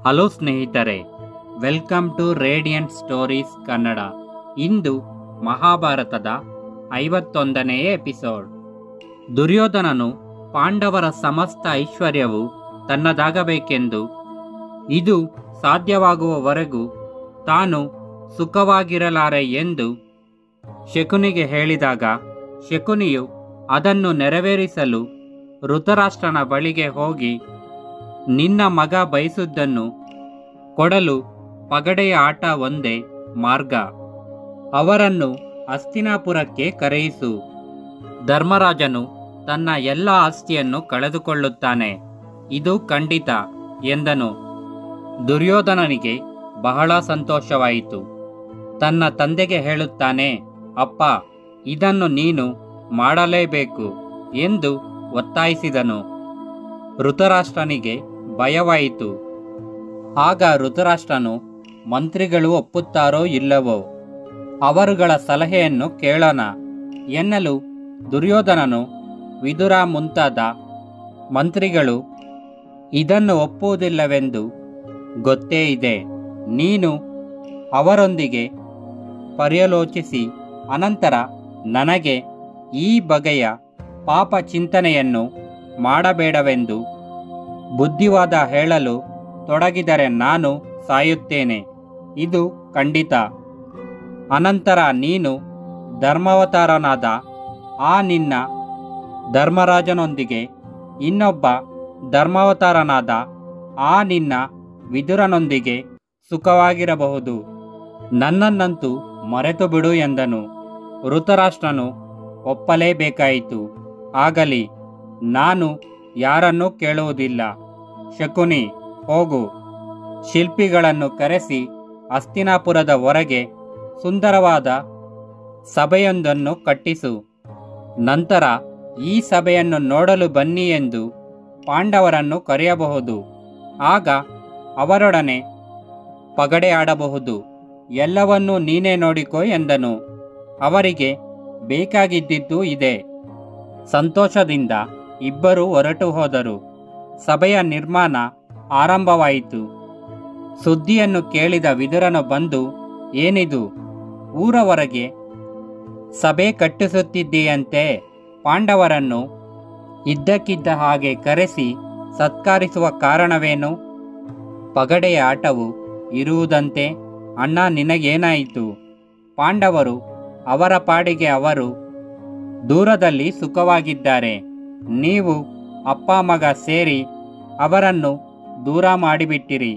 Hello ಸ್ನೇಹಿತರೆ, welcome to radiant stories Kannada. ಇಂದು ಮಹಾಭಾರತದ 51ನೇ ಎಪಿಸೋಡ್. ದುರ್ಯೋಧನನು ಪಾಂಡವರ ಸಮಸ್ತ ಐಶ್ವರ್ಯವು ತನ್ನದಾಗಬೇಕೆಂದು, ಇದು ಸಾಧ್ಯವಾಗುವವರೆಗೂ ತಾನು ಸುಖವಾಗಿರಲಾರೆ ಎಂದು ಶಕುನಿಗೆ ಹೇಳಿದಾಗ, ಶಕುನಿಯು ಅದನ್ನು ನೆರವೇರಿಸಲು ಧೃತರಾಷ್ಟ್ರನ ಬಳಿಗೆ ಹೋಗಿ, ನಿನ್ನ ಮಗ ಬಯಸುವುದನ್ನು ಕೊಡಲು ಪಗಡೆಯ ಆಟ ಒಂದೇ ಮಾರ್ಗ. ಅವರನ್ನು ಹಸ್ತಿನಾಪುರಕ್ಕೆ ಕರೆಯಿಸು. ಧರ್ಮರಾಜನು ತನ್ನ ಎಲ್ಲ ಆಸ್ತಿಯನ್ನು ಕಳೆದುಕೊಳ್ಳುತ್ತಾನೆ, ಇದು ಖಂಡಿತ ಎಂದನು. ದುರ್ಯೋಧನನಿಗೆ ಬಹಳ ಸಂತೋಷವಾಯಿತು. ತನ್ನ ತಂದೆಗೆ ಹೇಳುತ್ತಾನೆ, ಅಪ್ಪ, ಇದನ್ನು ನೀನು ಮಾಡಲೇಬೇಕು ಎಂದು ಒತ್ತಾಯಿಸಿದನು. ಧೃತರಾಷ್ಟ್ರನಿಗೆ ಭಯವಾಯಿತು. ಆಗ ಧೃತರಾಷ್ಟ್ರನು, ಮಂತ್ರಿಗಳು ಒಪ್ಪುತ್ತಾರೋ ಇಲ್ಲವೋ, ಅವರುಗಳ ಸಲಹೆಯನ್ನು ಕೇಳೋಣ ಎನ್ನಲು, ದುರ್ಯೋಧನನು ವಿದುರ ಮುಂತಾದ ಮಂತ್ರಿಗಳು ಇದನ್ನು ಒಪ್ಪುವುದಿಲ್ಲವೆಂದು ಗೊತ್ತೇ ಇದೆ. ನೀನು ಅವರೊಂದಿಗೆ ಪರ್ಯಾಲೋಚಿಸಿ ಅನಂತರ ನನಗೆ ಈ ಬಗೆಯ ಪಾಪ ಚಿಂತನೆಯನ್ನು ಮಾಡಬೇಡವೆಂದು ಬುದ್ಧಿವಾದ ಹೇಳಲು ತೊಡಗಿದರೆ ನಾನು ಸಾಯುತ್ತೇನೆ, ಇದು ಖಂಡಿತ. ಅನಂತರ ನೀನು ಧರ್ಮಾವತಾರನಾದ ಆ ನಿನ್ನ ಧರ್ಮರಾಜನೊಂದಿಗೆ ಇನ್ನೊಬ್ಬ ಧರ್ಮಾವತಾರನಾದ ಆ ನಿನ್ನ ವಿದುರನೊಂದಿಗೆ ಸುಖವಾಗಿರಬಹುದು. ನನ್ನನ್ನಂತೂ ಮರೆತು ಬಿಡು ಎಂದನು. ಧೃತರಾಷ್ಟ್ರನು ಒಪ್ಪಲೇಬೇಕಾಯಿತು. ಆಗಲಿ, ನಾನು ಯಾರನ್ನೂ ಕೇಳುವುದಿಲ್ಲ. ಶಕುನಿ, ಹೋಗು, ಶಿಲ್ಪಿಗಳನ್ನು ಕರೆಸಿ ಹಸ್ತಿನಾಪುರದ ಹೊರಗೆ ಸುಂದರವಾದ ಸಭೆಯೊಂದನ್ನು ಕಟ್ಟಿಸು. ನಂತರ ಈ ಸಭೆಯನ್ನು ನೋಡಲು ಬನ್ನಿ ಎಂದು ಪಾಂಡವರನ್ನು ಕರೆಯಬಹುದು. ಆಗ ಅವರೊಡನೆ ಪಗಡೆ ಆಡಬಹುದು. ಎಲ್ಲವನ್ನೂ ನೀನೇ ನೋಡಿಕೋ ಎಂದನು. ಅವರಿಗೆ ಬೇಕಾಗಿದ್ದಿದ್ದು ಇದೆ. ಸಂತೋಷದಿಂದ ಇಬ್ಬರು ಹೊರಟು ಹೋದರು. ಸಭೆಯ ನಿರ್ಮಾಣ ಆರಂಭವಾಯಿತು. ಸುದ್ದಿಯನ್ನು ಕೇಳಿದ ವಿದುರನು ಬಂದು, ಏನಿದು, ಊರ ಹೊರಗೆ ಸಭೆ ಕಟ್ಟಿಸುತ್ತಿದ್ದೀಯಂತೆ? ಪಾಂಡವರನ್ನು ಇದ್ದಕ್ಕಿದ್ದ ಹಾಗೆ ಕರೆಸಿ ಸತ್ಕರಿಸುವ ಕಾರಣವೇನು? ಪಗಡೆಯ ಆಟವು ಇರುವುದಂತೆ. ಅಣ್ಣ, ನಿನಗೇನಾಯಿತು? ಪಾಂಡವರು ಅವರ ಪಾಡಿಗೆ ಅವರು ದೂರದಲ್ಲಿ ಸುಖವಾಗಿದ್ದಾರೆ. ನೀವು ಅಪ್ಪ ಮಗ ಸೇರಿ ಅವರನ್ನು ದೂರ ಮಾಡಿಬಿಟ್ಟಿರಿ.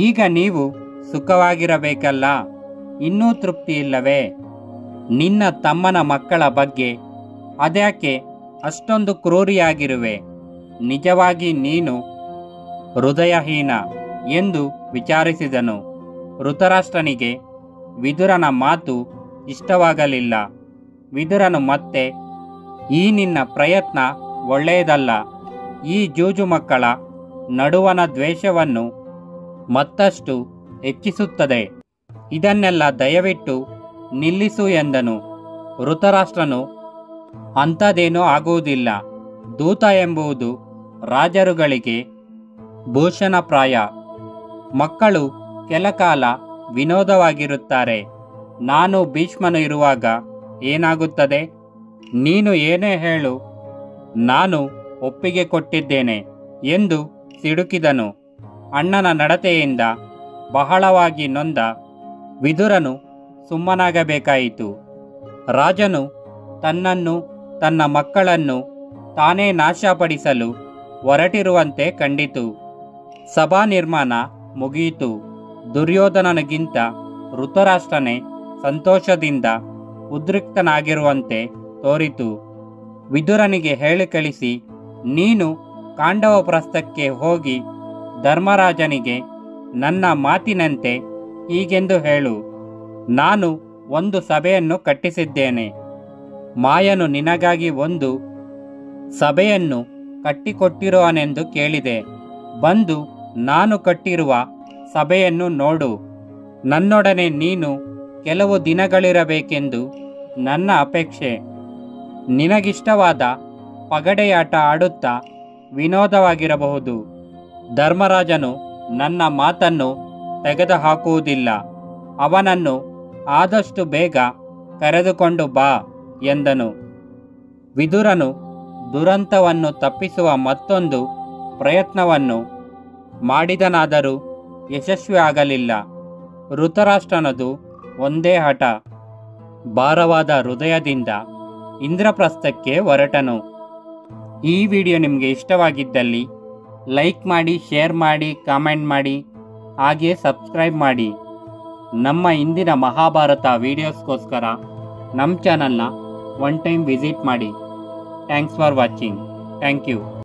ಈಗ ನೀವು ಸುಖವಾಗಿರಬೇಕಲ್ಲ, ಇನ್ನೂ ತೃಪ್ತಿ ಇಲ್ಲವೇ? ನಿನ್ನ ತಮ್ಮನ ಮಕ್ಕಳ ಬಗ್ಗೆ ಅದ್ಯಾಕೆ ಅಷ್ಟೊಂದು ಕ್ರೂರಿಯಾಗಿರುವೆ? ನಿಜವಾಗಿ ನೀನು ಹೃದಯಹೀನ ಎಂದು ವಿಚಾರಿಸಿದನು. ಧೃತರಾಷ್ಟ್ರನಿಗೆ ವಿದುರನ ಮಾತು ಇಷ್ಟವಾಗಲಿಲ್ಲ. ವಿದುರನು ಮತ್ತೆ, ಈ ನಿನ್ನ ಪ್ರಯತ್ನ ಒಳ್ಳೆಯದಲ್ಲ. ಈ ಜೂಜು ಮಕ್ಕಳ ನಡುವಣ ದ್ವೇಷವನ್ನು ಮತ್ತಷ್ಟು ಹೆಚ್ಚಿಸುತ್ತದೆ. ಇದನ್ನೆಲ್ಲ ದಯವಿಟ್ಟು ನಿಲ್ಲಿಸು ಎಂದನು. ಧೃತರಾಷ್ಟ್ರನು, ಅಂಥದ್ದೇನೂ ಆಗುವುದಿಲ್ಲ. ದೂತ ಎಂಬುದು ರಾಜರುಗಳಿಗೆ ಭೂಷಣಪ್ರಾಯ. ಮಕ್ಕಳು ಕೆಲಕಾಲ ವಿನೋದವಾಗಿರುತ್ತಾರೆ. ನಾನು ಭೀಷ್ಮನು ಇರುವಾಗ ಏನಾಗುತ್ತದೆ? ನೀನು ಏನೇ ಹೇಳು, ನಾನು ಒಪ್ಪಿಗೆ ಕೊಟ್ಟಿದ್ದೇನೆ ಎಂದು ಸಿಡುಕಿದನು. ಅಣ್ಣನ ನಡತೆಯಿಂದ ಬಹಳವಾಗಿ ನೊಂದ ವಿದುರನು ಸುಮ್ಮನಾಗಬೇಕಾಯಿತು. ರಾಜನು ತನ್ನನ್ನು ತನ್ನ ಮಕ್ಕಳನ್ನು ತಾನೇ ನಾಶಪಡಿಸಲು ಹೊರಟಿರುವಂತೆ ಕಂಡಿತು. ಸಭಾ ನಿರ್ಮಾಣ ಮುಗಿಯಿತು. ದುರ್ಯೋಧನನಿಗಿಂತ ಧೃತರಾಷ್ಟ್ರನೇ ಸಂತೋಷದಿಂದ ಉದ್ರಿಕ್ತನಾಗಿರುವಂತೆ ತೋರಿತು. ವಿದುರನಿಗೆ ಹೇಳಿ ಕಳಿಸಿ, ನೀನು ಪಾಂಡವಪ್ರಸ್ಥಕ್ಕೆ ಹೋಗಿ ಧರ್ಮರಾಜನಿಗೆ ನನ್ನ ಮಾತಿನಂತೆ ಹೀಗೆಂದು ಹೇಳು, ನಾನು ಒಂದು ಸಭೆಯನ್ನು ಕಟ್ಟಿಸಿದ್ದೇನೆ. ಮಾಯನು ನಿನಗಾಗಿ ಒಂದು ಸಭೆಯನ್ನು ಕಟ್ಟಿಕೊಟ್ಟಿರುವನೆಂದು ಕೇಳಿದೆ. ಬಂದು ನಾನು ಕಟ್ಟಿರುವ ಸಭೆಯನ್ನು ನೋಡು. ನನ್ನೊಡನೆ ನೀನು ಕೆಲವು ದಿನಗಳಿರಬೇಕೆಂದು ನನ್ನ ಅಪೇಕ್ಷೆ. ನಿನಗಿಷ್ಟವಾದ ಪಗಡೆಯಾಟ ಆಡುತ್ತಾ ವಿನೋದವಾಗಿರಬಹುದು. ಧರ್ಮರಾಜನು ನನ್ನ ಮಾತನ್ನು ತೆಗೆದುಹಾಕುವುದಿಲ್ಲ. ಅವನನ್ನು ಆದಷ್ಟು ಬೇಗ ಕರೆದುಕೊಂಡು ಬಾ ಎಂದನು. ವಿದುರನು ದುರಂತವನ್ನು ತಪ್ಪಿಸುವ ಮತ್ತೊಂದು ಪ್ರಯತ್ನವನ್ನು ಮಾಡಿದನಾದರೂ ಯಶಸ್ವಿ ಆಗಲಿಲ್ಲ. ಧೃತರಾಷ್ಟ್ರನದು ಒಂದೇ ಹಠ. ಭಾರವಾದ ಹೃದಯದಿಂದ ಇಂದ್ರಪ್ರಸ್ಥಕ್ಕೆ ಹೊರಟನು. ಈ ವಿಡಿಯೋ ನಿಮಗೆ ಇಷ್ಟವಾಗಿದ್ದಲ್ಲಿ ಲೈಕ್ ಮಾಡಿ, ಶೇರ್ ಮಾಡಿ, ಕಾಮೆಂಟ್ ಮಾಡಿ, ಹಾಗೆಯೇ ಸಬ್ಸ್ಕ್ರೈಬ್ ಮಾಡಿ. ನಮ್ಮ ಇಂದಿನ ಮಹಾಭಾರತ ವಿಡಿಯೋಸ್ಗೋಸ್ಕರ ನಮ್ಮ ಚಾನಲ್ನ ಒನ್ ಟೈಮ್ ವಿಸಿಟ್ ಮಾಡಿ. Thanks for watching. Thank you.